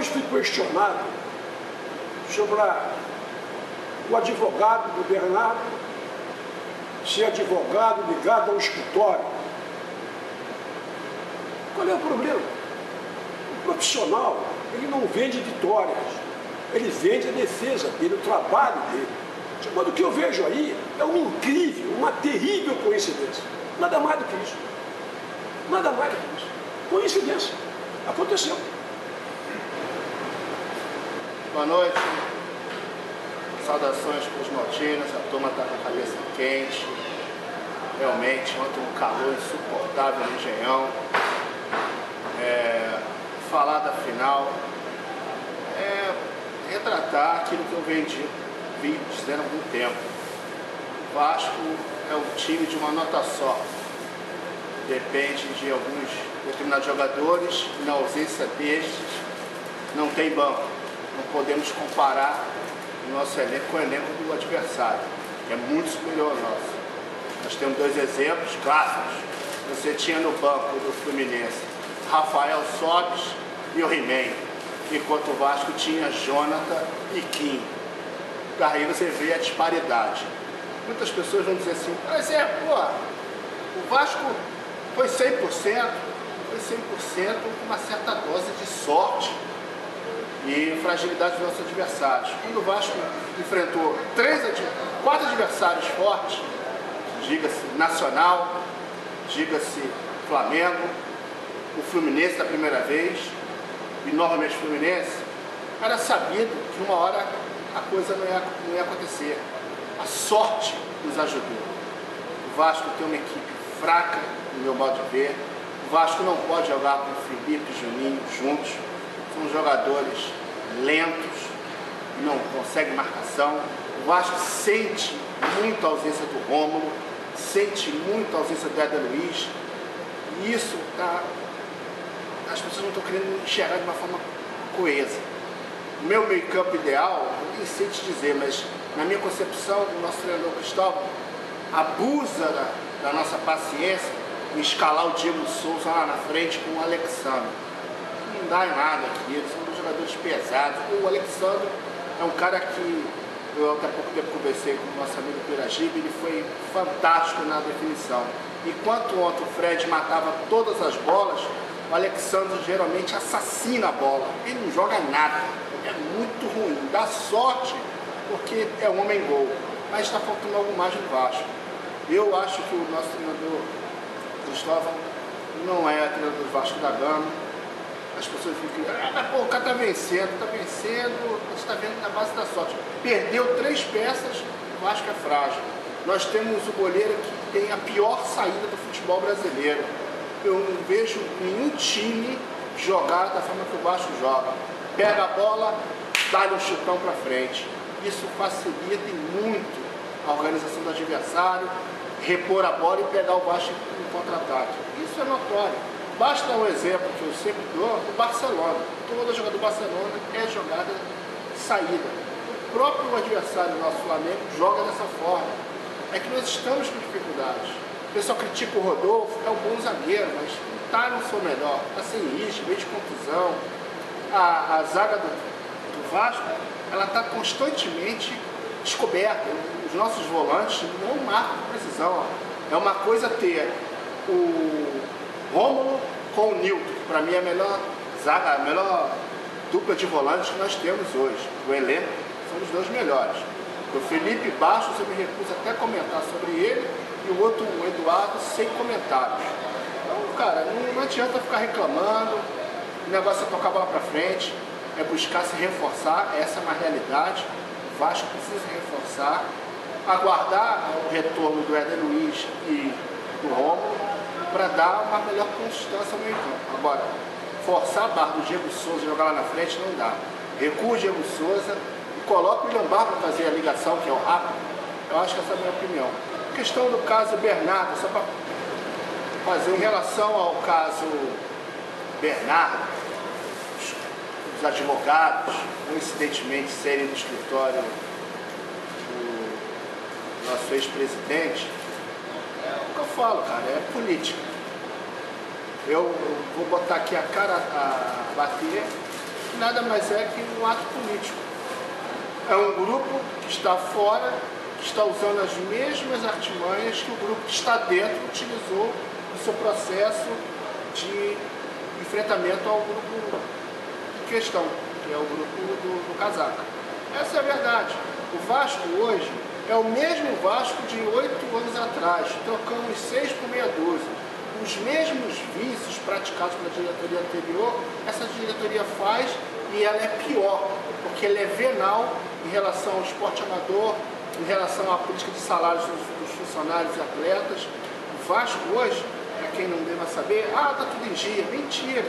hoje fui questionado sobre o advogado do Bernardo ser advogado ligado ao escritório. Qual é o problema? O profissional, ele não vende vitórias, ele vende a defesa dele, o trabalho dele. Mas o que eu vejo aí é uma incrível, uma terrível coincidência. Nada mais do que isso. Nada mais do que isso. Coincidência. Aconteceu. Boa noite. Saudações cosmaltinas. A turma está com a cabeça quente. Realmente, ontem um calor insuportável no Engenhão. Falar da final é retratar aquilo que eu vim dizendo há algum tempo. O Vasco é um time de uma nota só. Depende de alguns determinados jogadores, e na ausência destes, não tem banco. Não podemos comparar o nosso elenco com o elenco do adversário, que é muito superior ao nosso. Nós temos dois exemplos clássicos. Você tinha no banco do Fluminense Rafael Sobis e o He-Man, enquanto o Vasco tinha Jonathan e Kim. Daí você vê a disparidade. Muitas pessoas vão dizer assim, mas o Vasco foi 100%, com uma certa dose de sorte e fragilidade dos nossos adversários. Quando o Vasco enfrentou 4 adversários fortes, diga-se Nacional, diga-se Flamengo, o Fluminense da primeira vez e novamente o Fluminense, era sabido que uma hora a coisa não ia acontecer. A sorte nos ajudou. O Vasco tem uma equipe fraca, no meu modo de ver. O Vasco não pode jogar com o Felipe e Juninho juntos. São jogadores lentos, não conseguem marcação. O Vasco sente muito a ausência do Rômulo, sente muito a ausência do Éder Luiz. E isso as pessoas não estão querendo enxergar de uma forma coesa. O meu meio-campo ideal, eu nem sei te dizer, mas na minha concepção, o nosso treinador Cristóvão abusa da nossa paciência em escalar o Diego Souza lá na frente com o Alexandre. Não dá em nada aqui, eles são dois jogadores pesados. O Alexandre é um cara que eu até pouco tempo conversei com o nosso amigo Piragibe, ele foi fantástico na definição. Enquanto ontem o Fred matava todas as bolas, o Alexandre geralmente assassina a bola. Ele não joga nada, é muito ruim, dá sorte porque é um homem-gol, mas está faltando algo mais no Vasco. Eu acho que o nosso treinador Cristóvão não é treinador do Vasco da Gama. As pessoas ficam, mas pô, o cara está vencendo, a gente está vendo na base da sorte. Perdeu 3 peças, o Vasco é frágil. Nós temos o goleiro que tem a pior saída do futebol brasileiro. Eu não vejo nenhum time jogar da forma que o Vasco joga. Pega a bola, dá-lhe um chutão para frente. Isso facilita muito a organização do adversário, repor a bola e pegar o Vasco em contra-ataque. Isso é notório. Basta um exemplo que eu sempre dou, o Barcelona. Toda jogada do Barcelona é jogada de saída. O próprio adversário nosso Flamengo joga dessa forma. É que nós estamos com dificuldades. O pessoal critica o Rodolfo, é um bom zagueiro, mas não está no seu melhor. Está sem risco, meio de contusão. A zaga do Vasco, ela está constantemente descoberta. Os nossos volantes não marcam com precisão. É uma coisa ter o Rômulo com o Nilton, que para mim é a melhor zaga, a melhor dupla de volantes que nós temos hoje. O elenco são os 2 melhores. O Felipe Baixo, eu me recuso até a comentar sobre ele, e o outro, o Eduardo, sem comentários. Então, cara, não adianta ficar reclamando, o negócio é tocar a bola para frente, é buscar se reforçar, essa é uma realidade. O Vasco precisa reforçar, aguardar o retorno do Éder Luiz e do Rômulo para dar uma melhor constância no meio campo. Agora, forçar a barra do Diego Souza e jogar lá na frente não dá. Recua o Diego Souza e coloca o Ilhambar para fazer a ligação, que é o rápido. Eu acho que essa é a minha opinião. A questão do caso Bernardo, só para fazer em relação ao caso Bernardo, os advogados, coincidentemente, serem do escritório do nosso ex-presidente, é o que eu falo, cara, é política. Eu vou botar aqui a cara a bater nada mais é que um ato político. É um grupo que está fora, que está usando as mesmas artimanhas que o grupo que está dentro utilizou no seu processo de enfrentamento ao grupo em questão, que é o grupo do Casaca. Essa é a verdade. O Vasco hoje é o mesmo Vasco de 8 anos atrás, trocamos 6 por meia dúzia. Os mesmos vícios praticados pela diretoria anterior, essa diretoria faz e ela é pior, porque ela é venal em relação ao esporte amador, em relação à política de salários dos funcionários e atletas. O Vasco hoje, para quem não deva saber, tá tudo em dia. Mentira!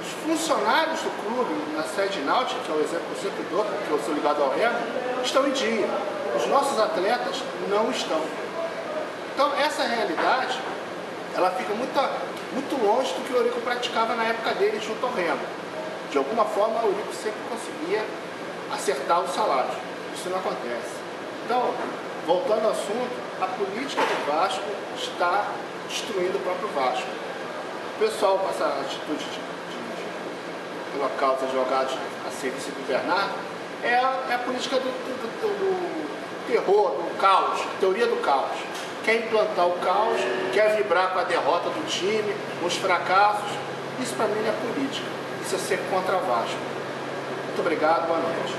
Os funcionários do clube, na sede náutica, que é o exemplo que eu sempre dou, porque eu sou ligado ao Remo, estão em dia. Os nossos atletas não estão. Então, essa realidade, ela fica muito longe do que o Eurico praticava na época dele junto ao Remo. De alguma forma, o Eurico sempre conseguia acertar os salários. Isso não acontece. Então, voltando ao assunto, a política do Vasco está destruindo o próprio Vasco. O pessoal com essa atitude pela causa de jogados a serviço do Bernardo é a política do terror, do caos, teoria do caos. Quer implantar o caos, quer vibrar com a derrota do time, com os fracassos. Isso para mim não é política, isso é ser contra Vasco. Muito obrigado, boa noite.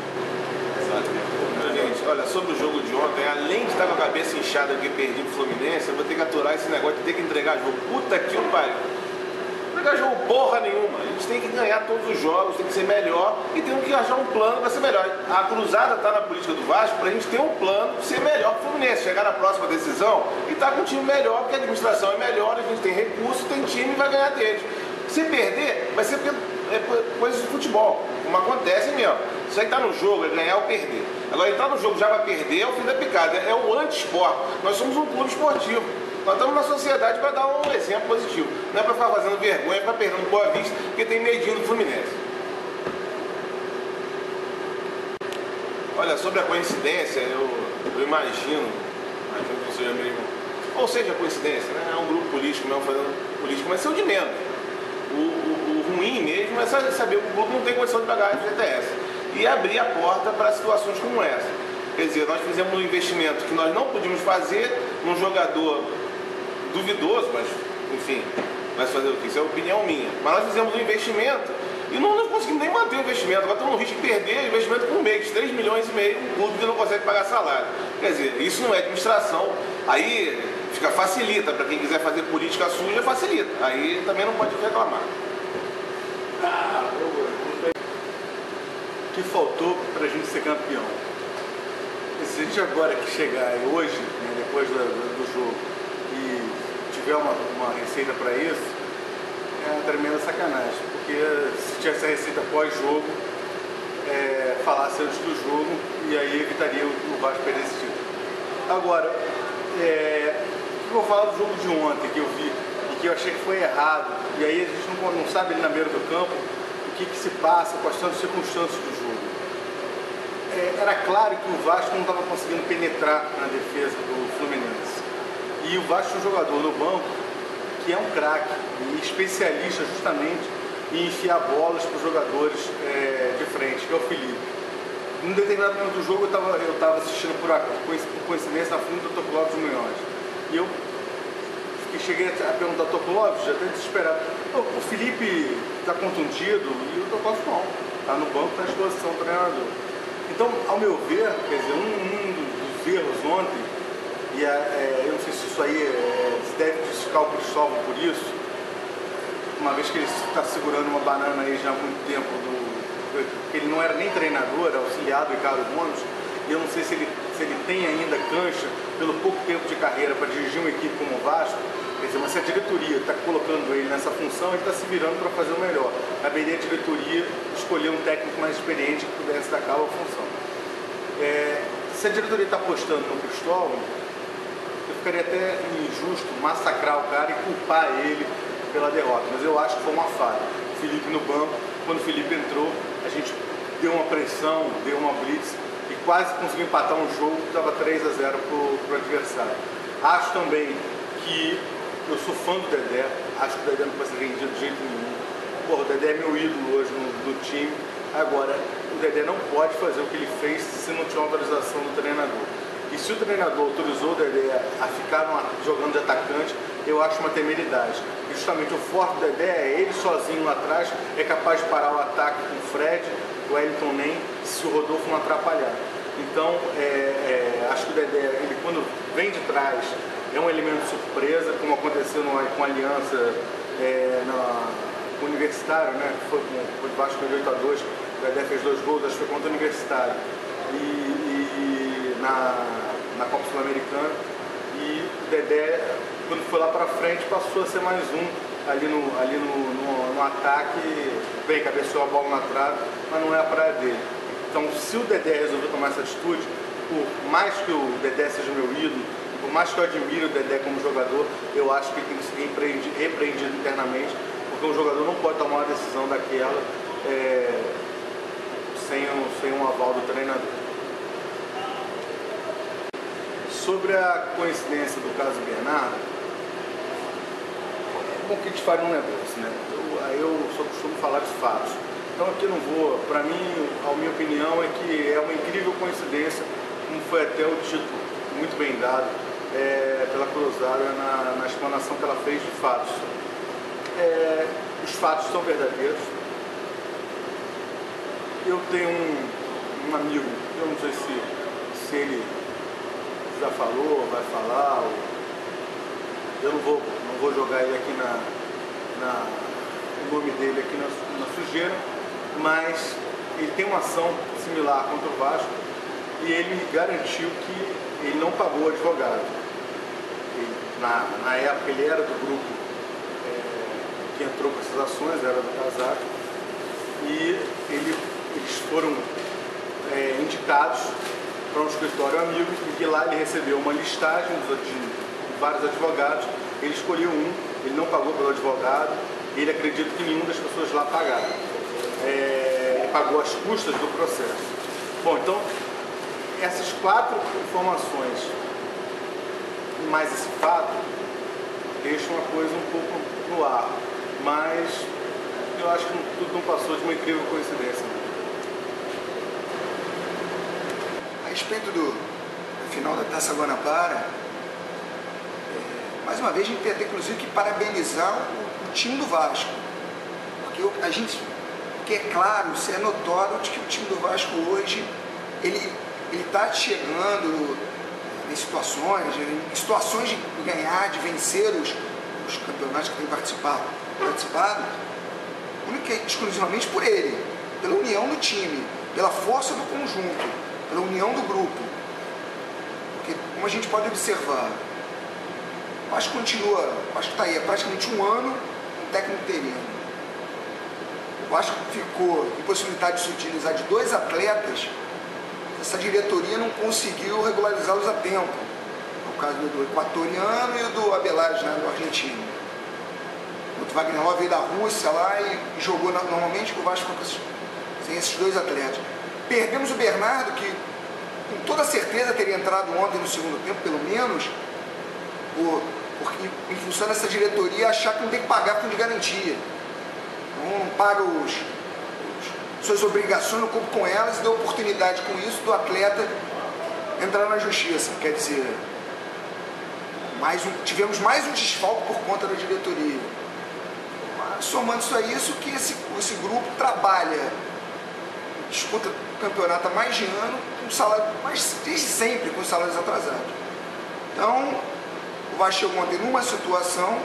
Gente, olha, sobre o jogo de ontem, além de estar com a cabeça inchada que perdi pro Fluminense, eu vou ter que aturar esse negócio de ter que entregar jogo. Puta que o pariu. Entregar jogo porra nenhuma. A gente tem que ganhar todos os jogos, tem que ser melhor e temos que achar um plano para ser melhor. A cruzada está na política do Vasco para a gente ter um plano de ser melhor que o Fluminense, chegar na próxima decisão e estar com um time melhor, porque a administração é melhor, a gente tem recurso, tem time e vai ganhar deles. Se perder, vai ser coisas de futebol, como acontece mesmo. Isso aí tá no jogo, é ganhar ou perder. Agora, entrar no jogo já vai perder é o fim da picada, é o anti-esporte. Nós somos um clube esportivo. Nós estamos na sociedade para dar um exemplo positivo. Não é para ficar fazendo vergonha, é para perder no Boa Vista, porque tem medinho do Fluminense. Olha, sobre a coincidência, eu imagino que seja mesmo, ou seja, coincidência, né? É um grupo político mesmo fazendo política, mas isso é o de menos. O ruim mesmo é saber que o grupo não tem condição de pagar a FGTS e abrir a porta para situações como essa. Quer dizer, nós fizemos um investimento que nós não podíamos fazer num jogador duvidoso, mas enfim, vai fazer o que? Isso é opinião minha. Mas nós fizemos um investimento e não conseguimos nem manter o investimento. Agora estamos no risco de perder o investimento por um mês, 3 milhões e meio, um clube que não consegue pagar salário. Quer dizer, isso não é administração. Aí facilita, para quem quiser fazer política suja, facilita. Aí também não pode reclamar. O que faltou para a gente ser campeão? Se a gente agora que chegar hoje, né, depois do jogo, e tiver uma receita para isso, é uma tremenda sacanagem. Porque se tivesse a receita pós-jogo, falasse antes do jogo, e aí evitaria o Vasco perder esse título. Agora, eu vou falar do jogo de ontem que eu vi e que eu achei que foi errado, e aí a gente não sabe ali na beira do campo o que se passa, quais são as circunstâncias do jogo. Era claro que o Vasco não estava conseguindo penetrar na defesa do Fluminense. E o Vasco tinha um jogador no banco que é um craque e especialista justamente em enfiar bolas para os jogadores de frente, que é o Felipe. Num determinado momento do jogo eu estava assistindo por coincidência na frente do Topolov Munhoz. E eu cheguei a perguntar ao Topolov, já até desesperado. O Felipe está contundido e o Topolov não. Está no banco, está à disposição do treinador. Então, ao meu ver, quer dizer, um dos erros ontem, e eu não sei se isso aí se deve justificar o Cristóvão por isso, uma vez que ele está segurando uma banana aí já há muito tempo, ele não era nem treinador, era auxiliar do Ricardo Gomes, e eu não sei se ele tem ainda cancha, pelo pouco tempo de carreira, para dirigir uma equipe como o Vasco. Quer dizer, mas se a diretoria está colocando ele nessa função, ele está se virando para fazer o melhor. Caberia a diretoria escolher um técnico mais experiente que pudesse dar cabo à função. Se a diretoria está apostando no Cristóvão, eu ficaria até injusto massacrar o cara e culpar ele pela derrota. Mas eu acho que foi uma falha. O Felipe no banco, quando o Felipe entrou, a gente deu uma pressão, deu uma blitz e quase conseguiu empatar um jogo que estava 3-0 para o adversário. Acho também que eu sou fã do Dedé, acho que o Dedé não pode ser vendido de jeito nenhum. Porra, o Dedé é meu ídolo hoje no time Agora, o Dedé não pode fazer o que ele fez se não tiver autorização do treinador. E se o treinador autorizou o Dedé a ficar jogando de atacante, eu acho uma temeridade. E justamente o forte do Dedé é ele sozinho lá atrás, é capaz de parar o ataque com o Fred, o Wellington nem, se o Rodolfo não atrapalhar. Então, acho que o Dedé, ele quando vem de trás, é um elemento surpresa, como aconteceu com a Aliança com o Universitário, né? Que foi com o Vasco 8-2, o Dedé fez 2 gols, acho que foi contra o Universitário. E na Copa Sul-Americana. E o Dedé, quando foi lá pra frente, passou a ser mais um ali no ataque, bem, cabeceou a bola na trave, mas não é a praia dele. Então, se o Dedé resolver tomar essa atitude, por mais que o Dedé seja meu ídolo, por mais que eu admire o Dedé como jogador, eu acho que ele tem que ser repreendido internamente, porque um jogador não pode tomar uma decisão daquela sem um aval do treinador. Sobre a coincidência do caso Bernardo, é bom que a gente fale um negócio, né? Eu só costumo falar de fatos. Então aqui não vou, para mim, a minha opinião é que é uma incrível coincidência, como foi até o título muito bem dado pela Cruzada na explanação que ela fez de fatos. Os fatos são verdadeiros. Eu tenho um amigo, eu não sei se ele já falou, vai falar, eu não vou jogar ele aqui o nome dele aqui na sujeira, mas ele tem uma ação similar contra o Vasco e ele me garantiu que ele não pagou o advogado. Na época ele era do grupo que entrou com essas ações, era do Casaco, e eles foram indicados para um escritório amigo, e que lá ele recebeu uma listagem de vários advogados, ele escolheu um, ele não pagou pelo advogado, e ele acredita que nenhuma das pessoas lá pagaram. Ele pagou as custas do processo. Bom, então, essas 4 informações, mais esse fato, deixam a coisa um pouco no ar, mas eu acho que tudo não passou de uma incrível coincidência. A respeito do final da Taça Guanabara, mais uma vez a gente tem até inclusive que parabenizar o time do Vasco, porque é claro, isso é notório de que o time do Vasco hoje ele está chegando em situações de ganhar, de vencer os campeonatos que tem participado única e exclusivamente por ele, pela união do time, pela força do conjunto, pela união do grupo. Porque, como a gente pode observar, o Vasco está aí há praticamente um ano um técnico interino. O Vasco ficou impossibilitado de se utilizar de 2 atletas, essa diretoria não conseguiu regularizá-los a tempo. No caso do equatoriano e do Abelage, né, do argentino. O Wagner Love veio da Rússia lá e jogou normalmente, o Vasco ficou sem esses 2 atletas. Perdemos o Bernardo, que com toda certeza teria entrado ontem no segundo tempo, pelo menos, porque em função dessa diretoria achar que não tem que pagar fundo de garantia. Não paga suas obrigações, não cumpre com elas e deu oportunidade com isso do atleta entrar na justiça. Quer dizer, tivemos mais um desfalque por conta da diretoria. Somando isso a isso, que esse grupo trabalha, disputa o campeonato há mais de ano, com salário, mas desde sempre com salários atrasados. Então, o Vasco chegou ontem numa situação,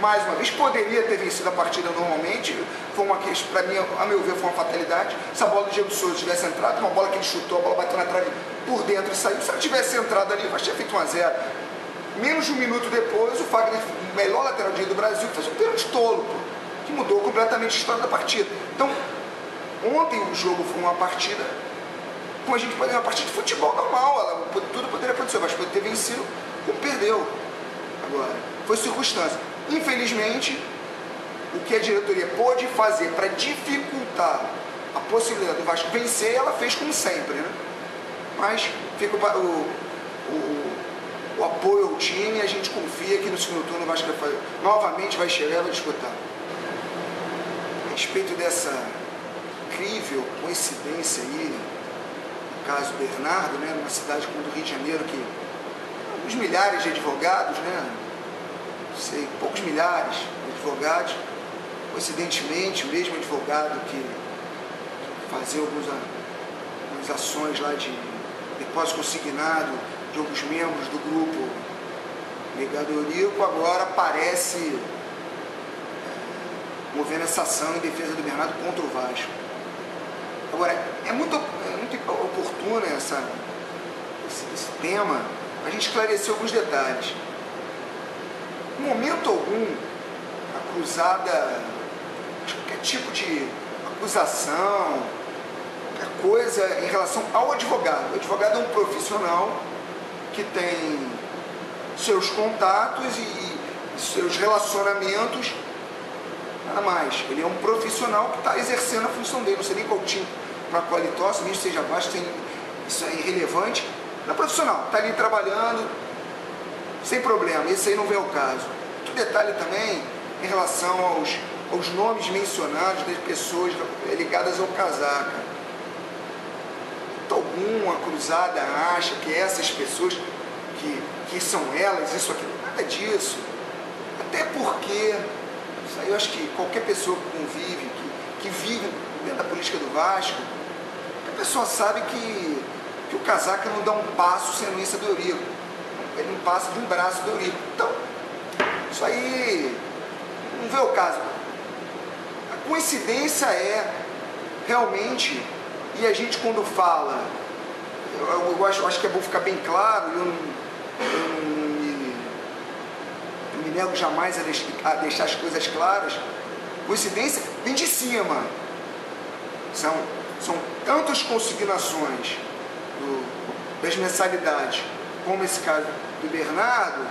mais uma vez, poderia ter vencido a partida normalmente, foi uma questão, para mim, a meu ver, foi uma fatalidade. Se a bola do Diego Souza tivesse entrado, uma bola que ele chutou, a bola bateu na trave por dentro e saiu, se ela tivesse entrado ali, o Vasco tinha feito 1-0. Menos de um minuto depois, o Fagner, o melhor lateral direito do Brasil, fez um pênalti tolo, que mudou completamente a história da partida. Então, ontem o jogo foi uma partida, como a gente pode ver, uma partida de futebol normal, tudo poderia acontecer, mas pode ter vencido como perdeu. Agora, foi circunstância. Infelizmente, o que a diretoria pôde fazer para dificultar a possibilidade do Vasco vencer, ela fez como sempre, né? Mas fica o apoio ao time, a gente confia que no segundo turno o Vasco novamente vai chegar e vai disputar. A respeito dessa incrível coincidência aí, no caso Bernardo, né, numa cidade como do Rio de Janeiro, que alguns milhares de advogados, né, não sei, poucos milhares de advogados, coincidentemente, o mesmo advogado que fazia algumas ações lá de depósito consignado de alguns membros do grupo Legado Eurico, agora aparece movendo essa ação em defesa do Bernardo contra o Vasco. Agora, é muito oportuno esse tema, a gente esclarecer alguns detalhes. Em momento algum, a cruzada, qualquer tipo de acusação, qualquer coisa em relação ao advogado. O advogado é um profissional que tem seus contatos e seus relacionamentos, nada mais. Ele é um profissional que está exercendo a função dele, não sei nem qual time para qual ele torce, mesmo seja baixo, isso é irrelevante. Não é profissional, está ali trabalhando, sem problema, esse aí não vem ao caso. Outro detalhe também, em relação aos nomes mencionados das pessoas ligadas ao Casaca. Alguma cruzada acha que essas pessoas, que são elas, isso aqui, nada disso. Até porque, isso aí eu acho que qualquer pessoa que convive, que vive dentro da política do Vasco, a pessoa sabe que o Casaca não dá um passo sem a anuência do Eurico. Ele não passa de um braço do Eurico. Então, isso aí não vê o caso. A coincidência é realmente, e a gente quando fala, eu acho que é bom ficar bem claro, eu não me nego jamais a deixar as coisas claras. Coincidência vem de cima. São tantas consignações das mensalidades, como esse caso do Bernardo,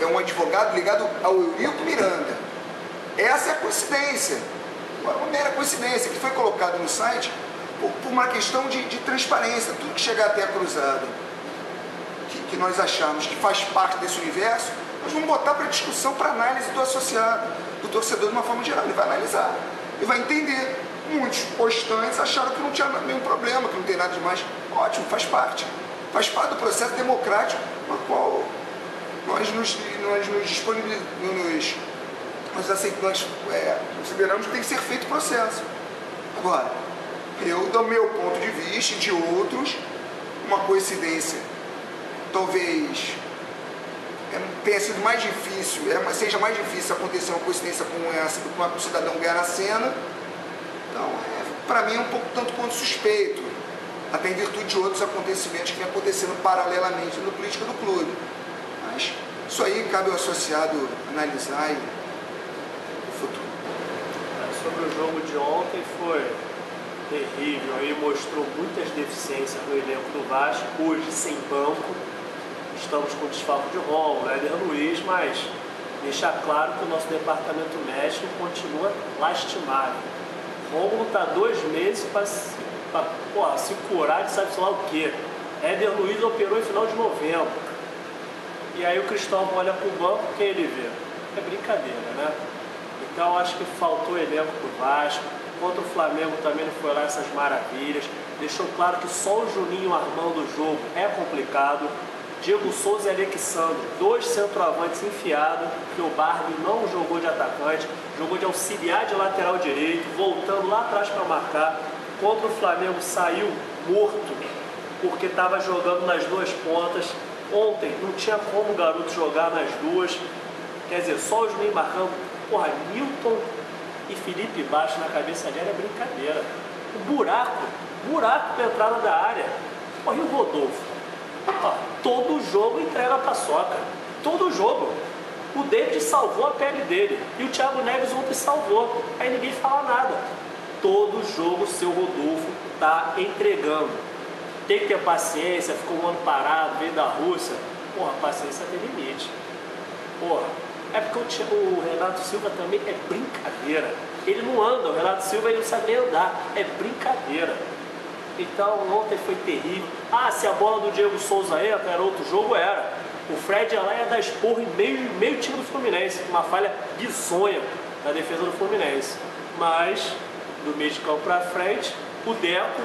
é um advogado ligado ao Eurico Miranda. Essa é a coincidência, uma mera coincidência, que foi colocado no site por uma questão de transparência. Tudo que chegar até a cruzada, que nós achamos que faz parte desse universo, nós vamos botar para discussão, para análise do associado, do torcedor de uma forma geral. Ele vai analisar, ele vai entender. Muitos postantes acharam que não tinha nenhum problema, que não tem nada de mais. Ótimo, faz parte do processo democrático no qual nós nos disponibilizamos, nós consideramos que tem que ser feito o processo. Agora, eu, do meu ponto de vista e de outros, uma coincidência talvez tenha sido mais difícil, seja mais difícil acontecer uma coincidência como essa do que um cidadão ganhar na cena. Então, para mim é um pouco tanto quanto suspeito, até em virtude de outros acontecimentos que vem acontecendo paralelamente no político do clube. Mas isso aí cabe ao associado analisar no futuro. Sobre o jogo de ontem, foi terrível, aí mostrou muitas deficiências do elenco do Vasco, hoje sem banco, estamos com desfalque de Romulo, Éder Luiz, mas deixar claro que o nosso departamento médico continua lastimável. Romulo está 2 meses para se curar de sabe-se lá o quê. Éder Luiz operou em final de novembro. E aí o Cristóvão olha para o banco, quem ele vê? É brincadeira, né? Então acho que faltou elenco do Vasco. Contra o Flamengo também não foi lá essas maravilhas. Deixou claro que só o Juninho armando o jogo é complicado. Diego Souza e Alexandre, 2 centroavantes enfiados, que o Barbie não jogou de atacante, jogou de auxiliar de lateral direito, voltando lá atrás para marcar. Contra o Flamengo saiu morto, porque estava jogando nas 2 pontas. Ontem não tinha como o garoto jogar nas 2, quer dizer, só o Juninho marcando. Porra, Nilton e Felipe Baixo na cabeça dele é brincadeira. O buraco para a entrada da área. Porra, e o Rodolfo? Todo jogo entrega a paçoca. Todo jogo. O David salvou a pele dele. E o Thiago Neves ontem salvou. Aí ninguém fala nada. Todo jogo o seu Rodolfo está entregando. Tem que ter paciência. Ficou um ano parado, veio da Rússia. Porra, paciência tem limite. Porra, é porque o Renato Silva também é brincadeira. Ele não anda. O Renato Silva ele não sabe nem andar. É brincadeira. Então ontem foi terrível. Se a bola do Diego Souza entra, era outro jogo, era. O Fred ia lá ia dar esporro em meio time do Fluminense. Uma falha bizonha na defesa do Fluminense. Mas do meio de campo para frente, o Deco,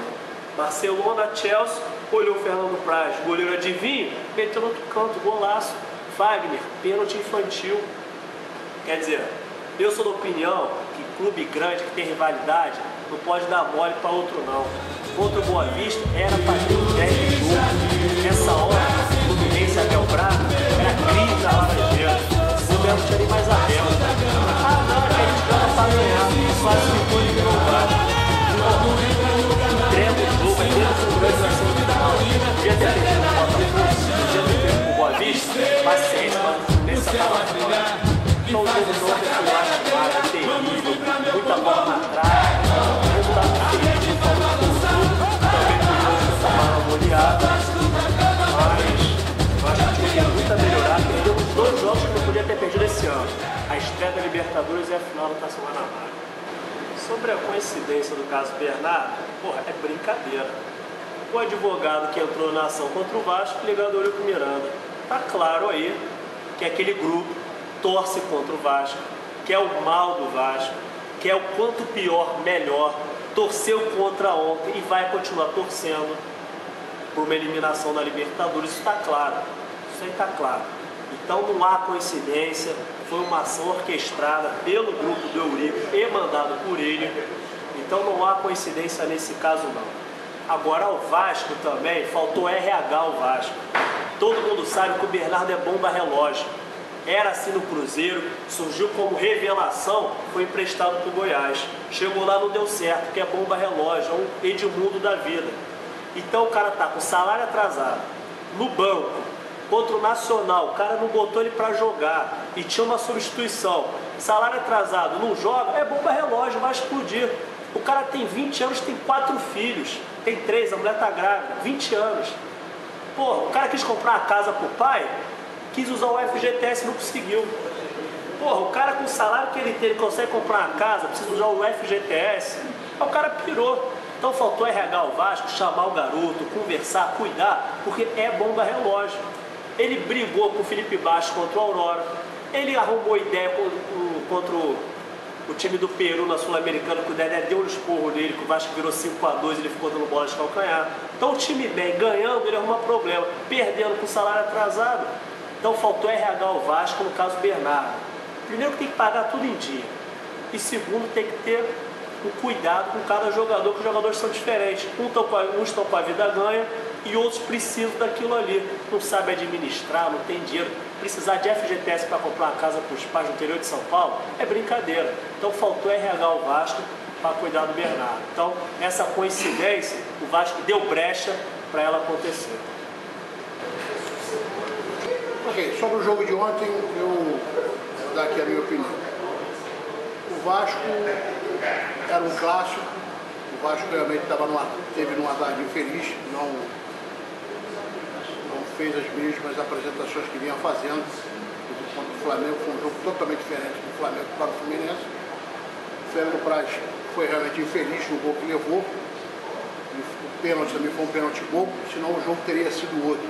Barcelona, Chelsea, olhou o Fernando Praz, goleiro adivinho, meteu no outro canto, golaço. Wagner, pênalti infantil. Quer dizer, eu sou da opinião que clube grande, que tem rivalidade, não pode dar mole para outro não. Contra o Boa Vista, era para ter um 10 de jogo. Nessa hora, o Fluminense Abel Braga era crise na Laranjeira. O Belo tinha nem mais aberto. Ah, não, a gente joga para ganhar. Quase ficou de provar. Entrega o jogo, é menos um grande na semifinal. Podia ter perdido o Botafogo, podia ter perdido o Boa Vista. Paciência, mas o Fluminense estava fora. Então o jogo todo foi lastimado, terrível, muita bola na trave, o resultado terrível, falou também por hoje tomaram uma goleada, mas eu acho que tinha muito a melhorar, perdeu os 2 jogos que eu podia ter perdido esse ano, a estreia da Libertadores e a final da Taça Guanabara. Sobre a coincidência do caso Bernardo, porra, é brincadeira. O advogado que entrou na ação contra o Vasco ligando o olho pro Miranda. Tá claro aí que aquele grupo torce contra o Vasco, quer o mal do Vasco, quer o quanto pior, melhor, torceu contra ontem e vai continuar torcendo por uma eliminação na Libertadores. Isso está claro, isso aí está claro. Então não há coincidência, foi uma ação orquestrada pelo grupo do Eurico e mandado por ele, então não há coincidência nesse caso não. Agora ao Vasco também, faltou RH ao Vasco. Todo mundo sabe que o Bernardo é bomba relógio. Era assim no Cruzeiro, surgiu como revelação, foi emprestado para o Goiás. Chegou lá, não deu certo, porque é bomba relógio, é um Edmundo da vida. Então o cara tá com salário atrasado, no banco, contra o Nacional, o cara não botou ele para jogar e tinha uma substituição. Salário atrasado, não joga, é bomba relógio, vai explodir. O cara tem 20 anos, tem 4 filhos, tem 3, a mulher tá grávida, 20 anos. Porra, o cara quis comprar uma casa pro pai, quis usar o FGTS e não conseguiu. Porra, o cara com o salário que ele tem, ele consegue comprar uma casa, precisa usar o FGTS. Aí o cara pirou. Então faltou RH ao Vasco, chamar o garoto, conversar, cuidar, porque é bomba relógio. Ele brigou com o Felipe Baixo contra o Aurora. Ele arrumou ideia contra o time do Peru na Sul-Americana, que o Dedé deu um esporro nele, que o Vasco virou 5-2, ele ficou dando bola de calcanhar. Então o time bem, ganhando, ele arruma problema. Perdendo com salário atrasado. Então faltou RH ao Vasco, no caso Bernardo. Primeiro que tem que pagar tudo em dia. E segundo, tem que ter um cuidado com cada jogador, que os jogadores são diferentes. Uns estão com a vida ganha e outros precisam daquilo ali. Não sabe administrar, não tem dinheiro. Precisar de FGTS para comprar uma casa para os pais no interior de São Paulo é brincadeira. Então faltou RH ao Vasco para cuidar do Bernardo. Então essa coincidência, o Vasco deu brecha para ela acontecer. Ok, sobre o jogo de ontem, eu vou dar aqui a minha opinião. O Vasco era um clássico, o Vasco realmente teve num andar infeliz, não fez as mesmas apresentações que vinha fazendo. Contra o Flamengo foi um jogo totalmente diferente do Flamengo para o Fluminense. O Fernando Praz foi realmente infeliz no gol que levou. O pênalti também foi um pênalti bobo, senão o jogo teria sido outro.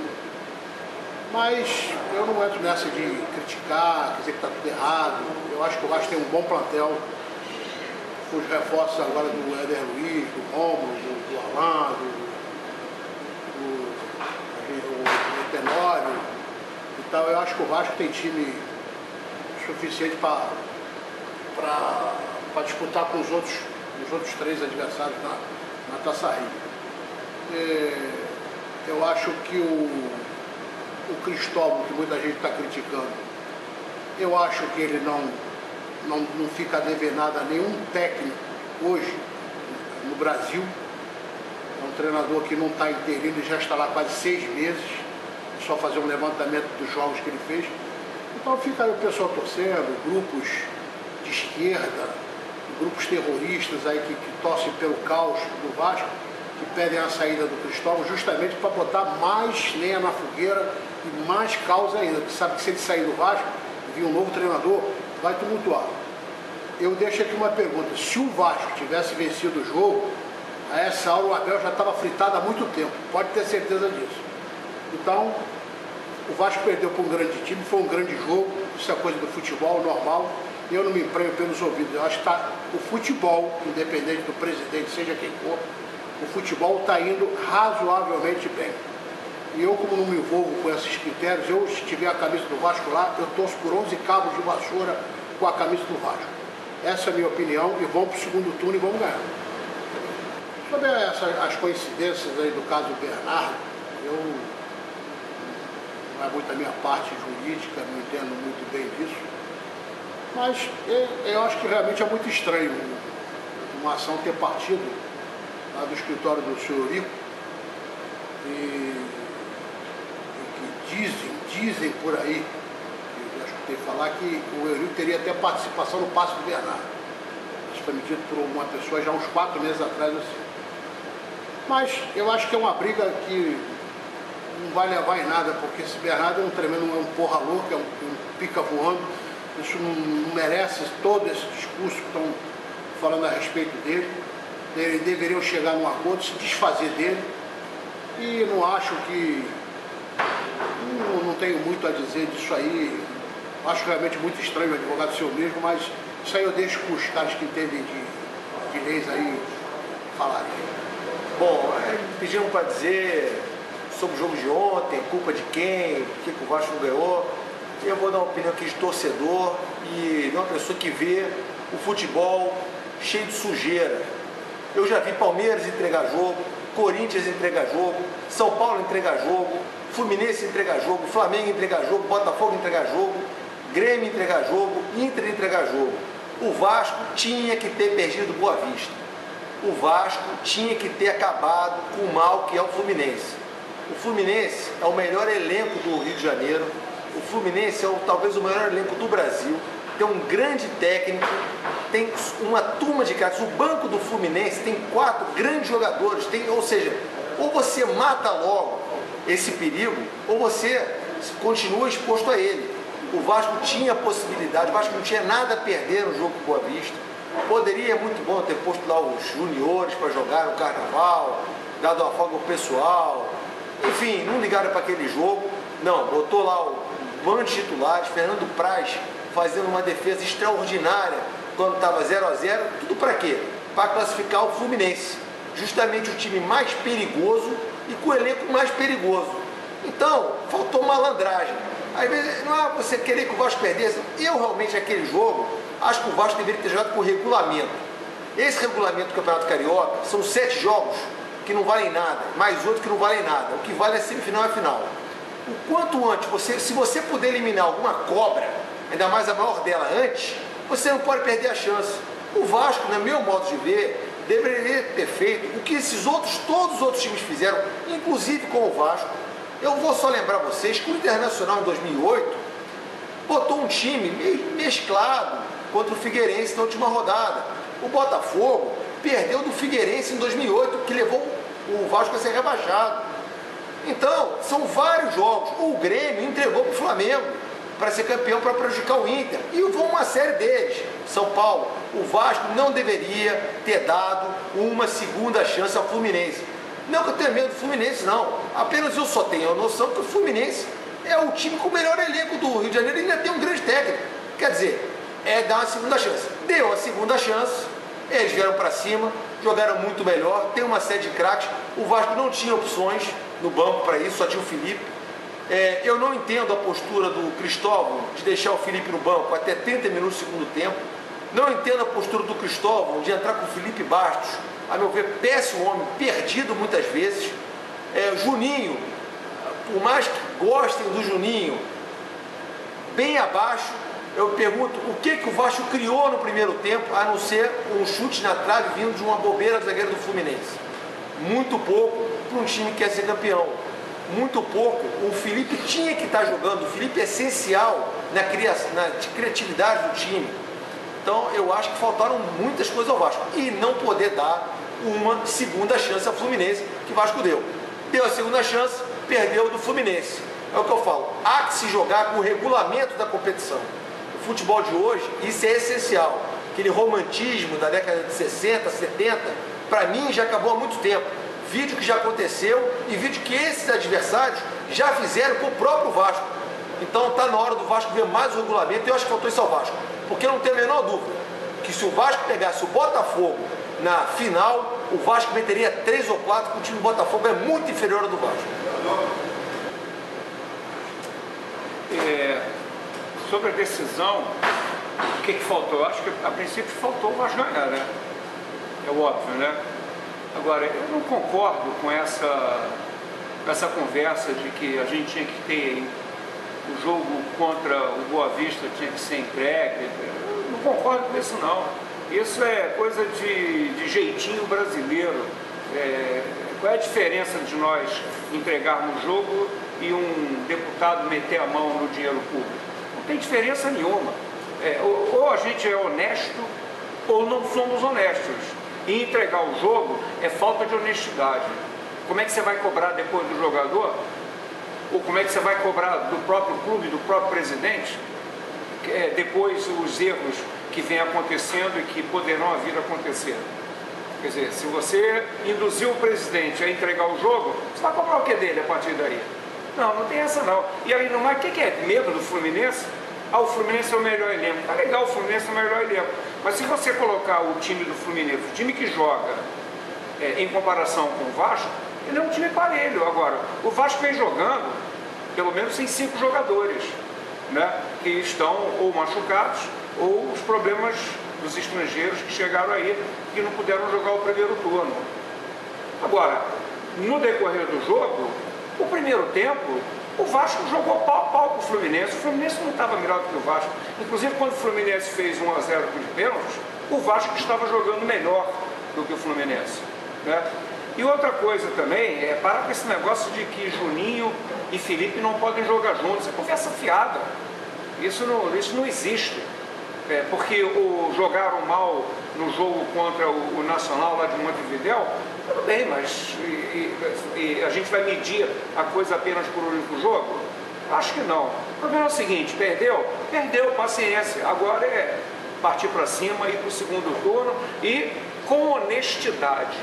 Mas eu não entro nessa de criticar, dizer que está tudo errado. Eu acho que o Vasco tem um bom plantel. Os reforços agora do Éder Luiz, do Romulo, do Alain, do Tenório e tal. Eu acho que o Vasco tem time suficiente para disputar com os outros 3 adversários na Taça Rio. Eu acho que o Cristóvão, que muita gente está criticando, eu acho que ele não fica a dever nada a nenhum técnico hoje no Brasil. É um treinador que não está interino, já está lá quase 6 meses, só fazer um levantamento dos jogos que ele fez. Então fica aí o pessoal torcendo, grupos de esquerda, grupos terroristas aí que torcem pelo caos do Vasco, que pedem a saída do Cristóvão justamente para botar mais lenha na fogueira e mais causa ainda, porque sabe que se ele sair do Vasco, vir um novo treinador, vai tumultuar. Eu deixo aqui uma pergunta: se o Vasco tivesse vencido o jogo, a essa hora o Abel já estava fritado há muito tempo, pode ter certeza disso. Então, o Vasco perdeu para um grande time, foi um grande jogo, isso é coisa do futebol normal, e eu não me emprenho pelos ouvidos. Eu acho que está o futebol, independente do presidente, seja quem for, o futebol está indo razoavelmente bem. E eu, como não me envolvo com esses critérios, se tiver a camisa do Vasco lá, eu torço por 11 cabos de vassoura com a camisa do Vasco. Essa é a minha opinião, e vamos para o segundo turno e vamos ganhar. Sobre as coincidências aí do caso Bernardo, não é muito a minha parte jurídica, não entendo muito bem disso, mas eu acho que realmente é muito estranho uma ação ter partido lá do escritório do senhor Eurico e que dizem por aí, eu acho que tem que falar que o Eurico teria até participação no passe do Bernardo. Isso foi me dito por uma pessoa já uns 4 meses atrás, assim. Mas eu acho que é uma briga que não vai levar em nada, porque esse Bernardo é um tremendo, um porra louca, é um pica voando. Isso não merece todo esse discurso que estão falando a respeito dele. Eles deveriam chegar num acordo, se desfazer dele. E não acho que... Não tenho muito a dizer disso aí. Acho realmente muito estranho o advogado ser o mesmo, mas isso aí eu deixo para os caras que entendem de leis aí falarem. Bom, pediram para dizer sobre o jogo de ontem, culpa de quem, por que o Vasco não ganhou. Eu vou dar uma opinião aqui de torcedor e de uma pessoa que vê o futebol cheio de sujeira. Eu já vi Palmeiras entregar jogo, Corinthians entregar jogo, São Paulo entregar jogo, Fluminense entregar jogo, Flamengo entregar jogo, Botafogo entregar jogo, Grêmio entregar jogo, Inter entregar jogo. O Vasco tinha que ter perdido Boa Vista. O Vasco tinha que ter acabado com o mal que é o Fluminense. O Fluminense é o melhor elenco do Rio de Janeiro. O Fluminense é talvez o melhor elenco do Brasil. Tem um grande técnico, tem uma turma de caras. O banco do Fluminense tem 4 grandes jogadores. Ou seja, ou você mata logo esse perigo, ou você continua exposto a ele. O Vasco tinha possibilidade, o Vasco não tinha nada a perder no jogo com Boa Vista. Poderia, muito bom, ter posto lá os juniores para jogar no Carnaval, dado uma folga ao pessoal. Enfim, não ligaram para aquele jogo. Não, botou lá o bando de titulares, Fernando Praz fazendo uma defesa extraordinária quando estava 0-0. Tudo para quê? Para classificar o Fluminense. Justamente o time mais perigoso e com o elenco mais perigoso. Então, faltou malandragem. Às vezes, não é você querer que o Vasco perdesse. Eu realmente, aquele jogo, acho que o Vasco deveria ter jogado com regulamento. Esse regulamento do Campeonato Carioca são 7 jogos que não valem nada, mais 8 que não valem nada. O que vale é semifinal e final. O quanto antes, se você puder eliminar alguma cobra, ainda mais a maior dela antes, você não pode perder a chance. O Vasco, no meu modo de ver, deveria ter feito o que todos os outros times fizeram, inclusive com o Vasco. Eu vou só lembrar vocês que o Internacional em 2008 botou um time mesclado contra o Figueirense na última rodada. O Botafogo perdeu do Figueirense em 2008, que levou o Vasco a ser rebaixado. Então, são vários jogos. O Grêmio entregou para o Flamengo para ser campeão, para prejudicar o Inter. E vão uma série deles. São Paulo, o Vasco não deveria ter dado uma segunda chance ao Fluminense. Não que eu tenha medo do Fluminense, não. Apenas eu só tenho a noção que o Fluminense é o time com o melhor elenco do Rio de Janeiro e ainda tem um grande técnico. Quer dizer, é dar uma segunda chance. Deu a segunda chance, eles vieram para cima, jogaram muito melhor, tem uma série de craques. O Vasco não tinha opções no banco para isso, só tinha o Felipe. Eu não entendo a postura do Cristóvão de deixar o Felipe no banco até 30 minutos do segundo tempo. Não entendo a postura do Cristóvão de entrar com o Felipe Bastos, a meu ver, péssimo homem, perdido muitas vezes. Juninho, por mais que gostem do Juninho, bem abaixo. Eu pergunto, o que o Vasco criou no primeiro tempo, a não ser um chute na trave vindo de uma bobeira do zagueiro do Fluminense? Muito pouco para um time que quer ser campeão. Muito pouco. O Felipe tinha que estar jogando. O Felipe é essencial na criatividade do time. Então, eu acho que faltaram muitas coisas ao Vasco. E não poder dar uma segunda chance ao Fluminense, que o Vasco deu. Deu a segunda chance, perdeu do Fluminense. É o que eu falo. Há que se jogar com o regulamento da competição. O futebol de hoje, isso é essencial. Aquele romantismo da década de 60, 70, para mim já acabou há muito tempo. Vídeo que já aconteceu e vídeo que esses adversários já fizeram com o próprio Vasco. Então está na hora do Vasco ver mais o regulamento. E eu acho que faltou isso ao Vasco. Porque eu não tenho a menor dúvida que se o Vasco pegasse o Botafogo na final, o Vasco meteria 3 ou 4, porque o time do Botafogo é muito inferior ao do Vasco. Sobre a decisão, o que faltou? Eu acho que a princípio faltou o Vasco ganhar, né? É óbvio, né? Agora, eu não concordo com essa conversa de que a gente tinha que ter o jogo contra o Boa Vista tinha que ser entregue. Eu não concordo com isso, não. Isso é coisa de jeitinho brasileiro. Qual é a diferença de nós entregarmos o jogo e um deputado meter a mão no dinheiro público? Não tem diferença nenhuma. Ou a gente é honesto ou não somos honestos. E entregar o jogo é falta de honestidade. Como é que você vai cobrar depois do jogador? Ou como é que você vai cobrar do próprio clube, do próprio presidente? Depois os erros que vêm acontecendo e que poderão vir a acontecer. Quer dizer, se você induzir o presidente a entregar o jogo, você vai cobrar o que dele a partir daí? Não tem essa não. E aí, no mais, o que é? Medo do Fluminense? O Fluminense é o melhor elenco. Tá legal, o Fluminense é o melhor elenco. Mas se você colocar o time do Fluminense, o time que joga em comparação com o Vasco, ele é um time parelho. Agora, o Vasco vem jogando, pelo menos tem 5 jogadores, né, que estão ou machucados ou os problemas dos estrangeiros que chegaram aí, que não puderam jogar o primeiro turno. Agora, no decorrer do jogo, o primeiro tempo, o Vasco jogou pau a pau com o Fluminense não estava melhor do que o Vasco. Inclusive, quando o Fluminense fez 1 a 0 com os pênaltis, o Vasco estava jogando melhor do que o Fluminense, né? E outra coisa também, parar com esse negócio de que Juninho e Felipe não podem jogar juntos. É conversa fiada. Isso não existe. Porque jogaram mal no jogo contra o Nacional lá de Montevidéu, tudo bem, mas e a gente vai medir a coisa apenas por um único jogo? Acho que não. O problema é o seguinte, perdeu, paciência. Agora é partir para cima, ir para o segundo turno e com honestidade.